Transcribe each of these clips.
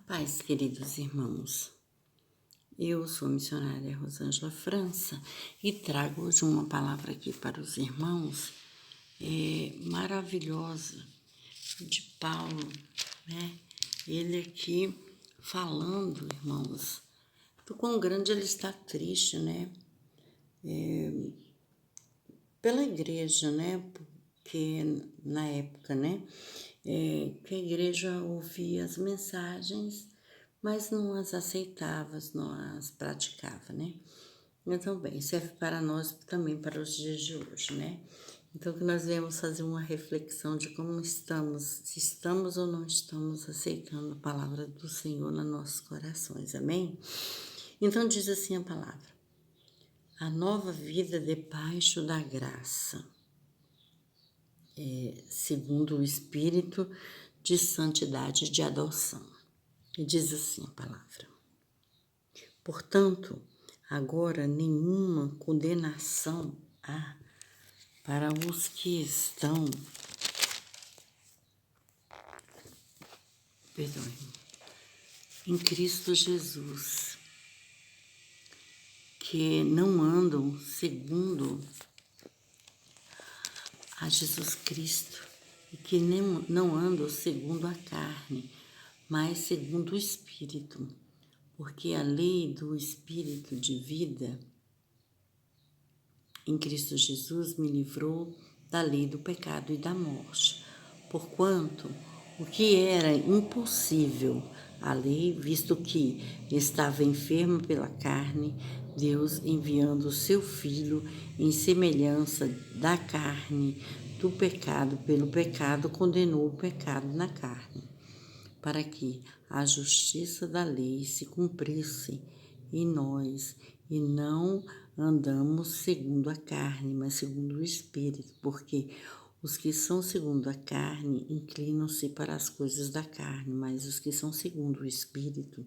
Paz, queridos irmãos, eu sou a missionária Rosângela França e trago hoje uma palavra aqui para os irmãos maravilhosa de Paulo, né? Ele aqui falando, irmãos, do quão grande ele está triste, né? Pela igreja, né? Porque na época, né? Que a igreja ouvia as mensagens, mas não as aceitava, não as praticava, né? Então, bem, serve para nós também para os dias de hoje, né? Então, que nós viemos fazer uma reflexão de como estamos, se estamos ou não estamos aceitando a palavra do Senhor nos nossos corações, amém? Então, diz assim a palavra: a nova vida debaixo da graça, segundo o Espírito de santidade de adoção. E diz assim a palavra: portanto, agora nenhuma condenação há para os que estão, em Cristo Jesus, que não andam segundo a Jesus Cristo e que não andam segundo a carne, mas segundo o Espírito, porque a lei do Espírito de vida em Cristo Jesus me livrou da lei do pecado e da morte, porquanto o que era impossível à lei, visto que estava enferma pela carne, Deus, enviando o seu Filho em semelhança da carne do pecado pelo pecado, condenou o pecado na carne, para que a justiça da lei se cumprisse em nós, e não andamos segundo a carne, mas segundo o Espírito, porque os que são segundo a carne inclinam-se para as coisas da carne, mas os que são segundo o Espírito,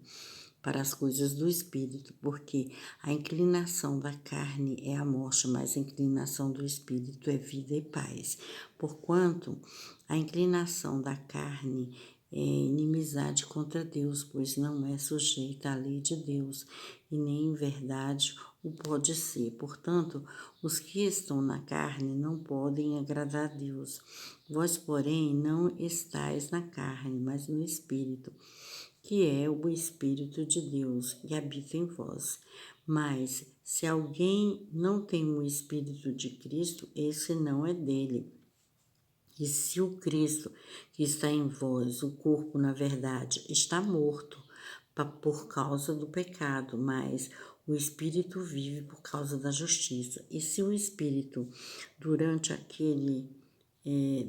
para as coisas do Espírito, porque a inclinação da carne é a morte, mas a inclinação do Espírito é vida e paz. Porquanto a inclinação da carne é inimizade contra Deus, pois não é sujeita à lei de Deus, e nem em verdade o pode ser. Portanto, os que estão na carne não podem agradar a Deus. Vós, porém, não estáis na carne, mas no Espírito, que é o Espírito de Deus que habita em vós. Mas, se alguém não tem o Espírito de Cristo, esse não é dele. E se o Cristo que está em vós, o corpo, na verdade, está morto por causa do pecado, mas o Espírito vive por causa da justiça. E se o Espírito, durante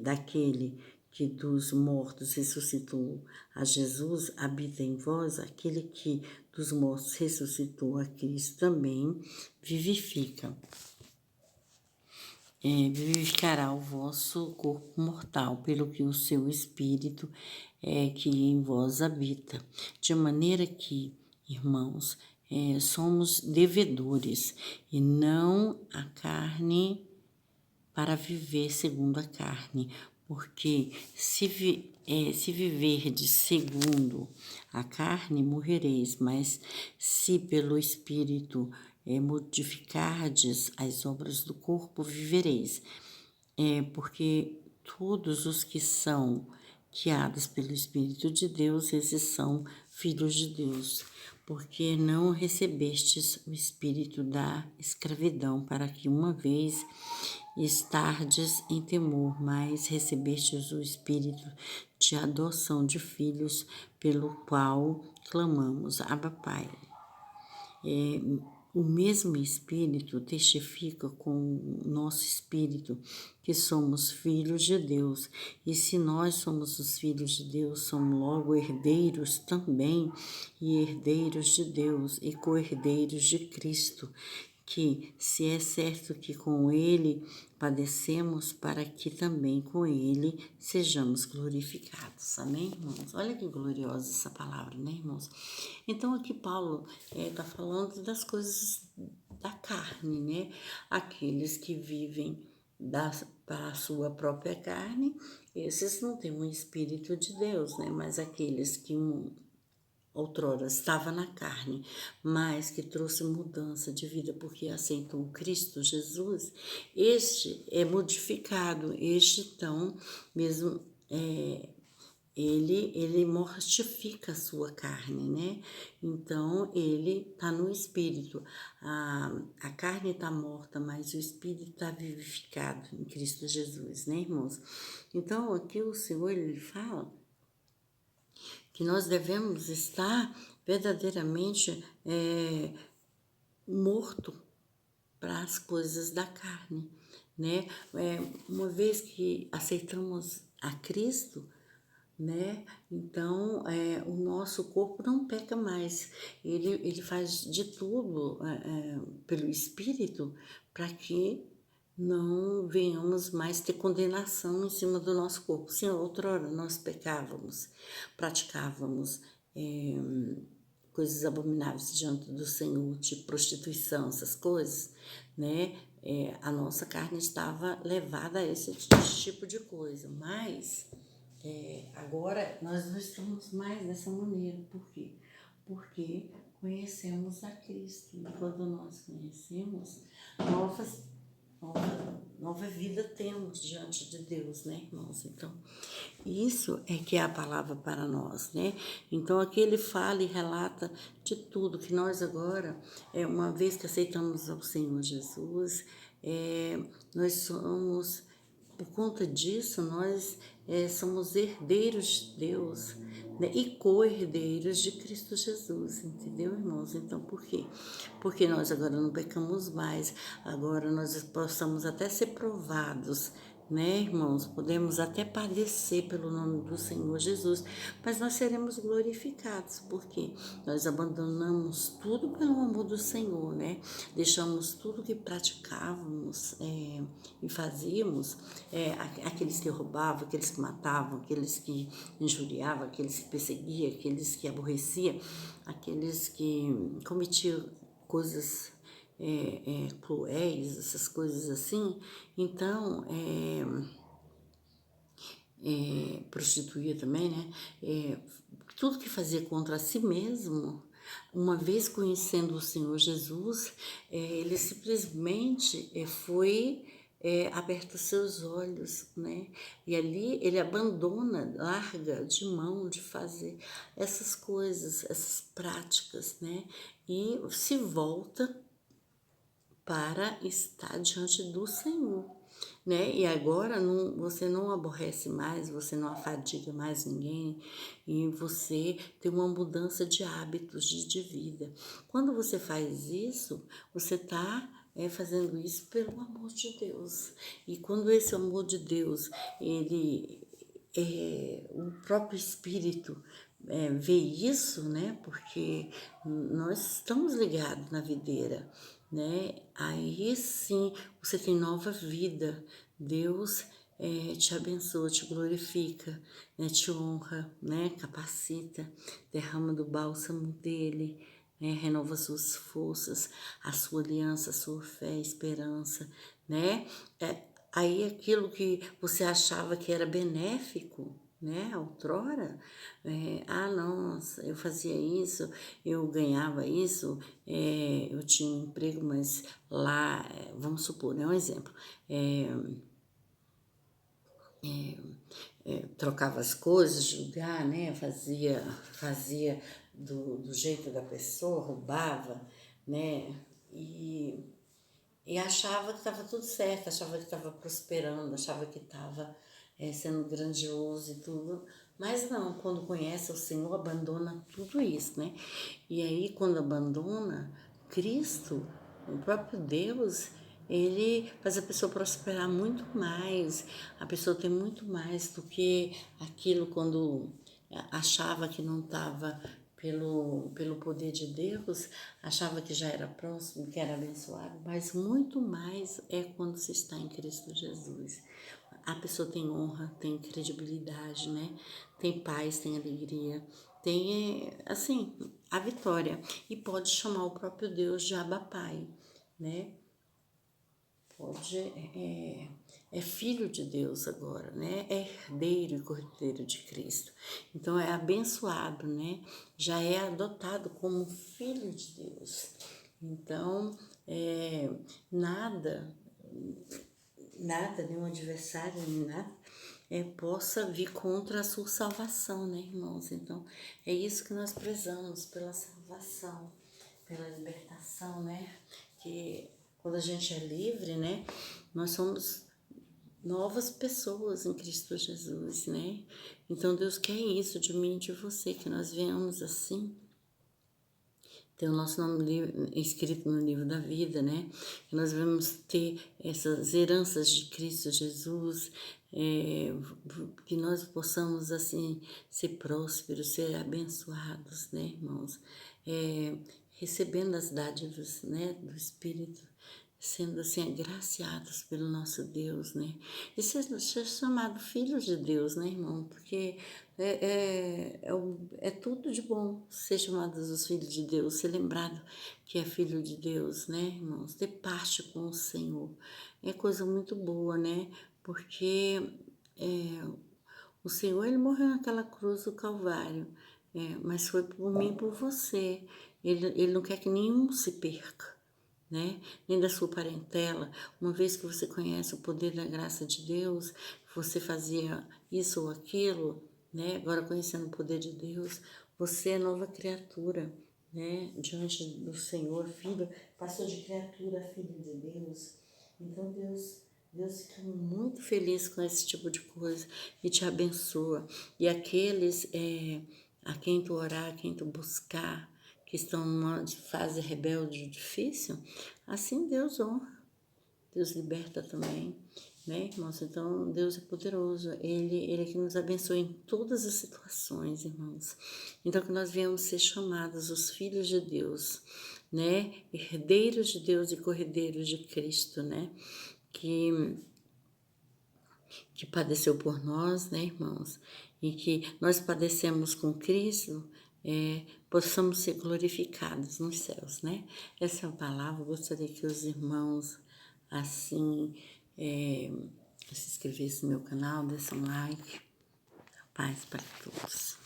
daquele que dos mortos ressuscitou a Jesus, habita em vós, aquele que dos mortos ressuscitou a Cristo também vivificará o vosso corpo mortal, pelo que o seu Espírito que em vós habita. De maneira que, irmãos, somos devedores, e não a carne para viver segundo a carne, porque se viverdes segundo a carne, morrereis, mas se pelo Espírito modificardes as obras do corpo, vivereis. Porque todos os que são guiados pelo Espírito de Deus, esses são filhos de Deus, porque não recebestes o espírito da escravidão, para que uma vez estardes em temor, mas recebestes o espírito de adoção de filhos, pelo qual clamamos, Abba, Pai. O mesmo Espírito testifica com o nosso espírito que somos filhos de Deus, e se nós somos os filhos de Deus, somos logo herdeiros também, e herdeiros de Deus, e co-herdeiros de Cristo, que se é certo que com ele padecemos, para que também com ele sejamos glorificados. Amém, irmãos? Olha que gloriosa essa palavra, né, irmãos? Então aqui Paulo está falando das coisas da carne, né? Aqueles que vivem para a sua própria carne, esses não têm um Espírito de Deus, né? Mas aqueles que outrora estava na carne, mas que trouxe mudança de vida porque aceitou Cristo Jesus, este é modificado, este então mesmo ele mortifica a sua carne, né? Então ele está no espírito. A carne está morta, mas o espírito está vivificado em Cristo Jesus, né, irmãos? Então aqui o Senhor ele fala que nós devemos estar verdadeiramente morto para as coisas da carne, né? Uma vez que aceitamos a Cristo, né? Então, o nosso corpo não peca mais. Ele faz de tudo pelo Espírito para que não venhamos mais ter condenação em cima do nosso corpo. Se outrora nós pecávamos, praticávamos coisas abomináveis diante do Senhor, tipo prostituição, essas coisas, né? A nossa carne estava levada a esse tipo de coisa, mas agora nós não estamos mais dessa maneira. Por quê? Porque conhecemos a Cristo. E quando nós conhecemos, nova vida temos diante de Deus, né, irmãos? Então, isso é que é a palavra para nós, né? Então, aqui ele fala e relata de tudo, que nós agora, uma vez que aceitamos ao Senhor Jesus, nós somos, por conta disso, nós somos herdeiros de Deus, né? E co-herdeiros de Cristo Jesus, entendeu, irmãos? Então, por quê? Porque nós agora não pecamos mais, agora nós possamos até ser provados, né, irmãos? Podemos até padecer pelo nome do Senhor Jesus, mas nós seremos glorificados, porque nós abandonamos tudo pelo amor do Senhor, né? Deixamos tudo que praticávamos e fazíamos, aqueles que roubavam, aqueles que matavam, aqueles que injuriavam, aqueles que perseguiam, aqueles que aborreciam, aqueles que cometiam coisas cruéis, essas coisas assim. Então, prostituía também, né? Tudo que fazia contra si mesmo, uma vez conhecendo o Senhor Jesus, ele simplesmente foi aberta seus olhos, né? E ali ele abandona, larga de mão de fazer essas coisas, essas práticas, né? E se volta para estar diante do Senhor, né? E agora você não aborrece mais, você não afadiga mais ninguém e você tem uma mudança de hábitos de vida. Quando você faz isso, você está fazendo isso pelo amor de Deus. E quando esse amor de Deus, o próprio Espírito vê isso, né? Porque nós estamos ligados na videira, né? Aí sim você tem nova vida. Deus te abençoa, te glorifica, né? Te honra, né? Capacita, derrama do bálsamo dele, né? Renova suas forças, a sua aliança, a sua fé, esperança, né? Aí aquilo que você achava que era benéfico, né, outrora, não, eu fazia isso, eu ganhava isso, eu tinha um emprego, mas lá, vamos supor, né, um exemplo, trocava as coisas de lugar, né, fazia do jeito da pessoa, roubava, né, e achava que estava tudo certo, achava que estava prosperando, achava que estava sendo grandioso e tudo. Mas não, quando conhece o Senhor, abandona tudo isso, né? E aí, quando abandona Cristo, o próprio Deus, ele faz a pessoa prosperar muito mais. A pessoa tem muito mais do que aquilo quando achava que não estava pelo poder de Deus, achava que já era próximo, que era abençoado, mas muito mais é quando se está em Cristo Jesus. A pessoa tem honra, tem credibilidade, né? Tem paz, tem alegria, tem, assim, a vitória. E pode chamar o próprio Deus de Abba Pai, né? pode, é filho de Deus agora, né? É herdeiro e cordeiro de Cristo. Então é abençoado, né? Já é adotado como filho de Deus. Então, nada, nenhum adversário, nem nada, possa vir contra a sua salvação, né, irmãos? Então, é isso que nós prezamos, pela salvação, pela libertação, né? Que quando a gente é livre, né, nós somos novas pessoas em Cristo Jesus, né? Então, Deus quer isso de mim e de você, que nós venhamos assim, ter o nosso nome escrito no livro da vida, né? Que nós vamos ter essas heranças de Cristo Jesus, que nós possamos, assim, ser prósperos, ser abençoados, né, irmãos? Recebendo as dádivas, né, do Espírito, sendo assim agraciados pelo nosso Deus, né? E ser chamado filhos de Deus, né, irmão? Porque é tudo de bom ser chamados os filhos de Deus, ser lembrado que é filho de Deus, né, irmãos? Ter parte com o Senhor é coisa muito boa, né? Porque o Senhor, Ele morreu naquela cruz do Calvário, mas foi por mim e por você. Ele não quer que nenhum se perca, né? Nem da sua parentela. Uma vez que você conhece o poder da graça de Deus, você fazia isso ou aquilo, né? Agora conhecendo o poder de Deus, você é nova criatura, né? Diante do Senhor, filho, passou de criatura a filho de Deus. Então Deus fica muito feliz com esse tipo de coisa e te abençoa. E aqueles a quem tu orar, a quem tu buscar, que estão numa fase rebelde difícil, assim Deus honra, Deus liberta também, né, irmãos? Então, Deus é poderoso, Ele é que nos abençoa em todas as situações, irmãos. Então, que nós venhamos ser chamados os filhos de Deus, né, herdeiros de Deus e corredeiros de Cristo, né, que padeceu por nós, né, irmãos? E que nós padecemos com Cristo, possamos ser glorificados nos céus, né? Essa é a palavra. Eu gostaria que os irmãos, assim, se inscrevessem no meu canal, dessem um like. Paz para todos.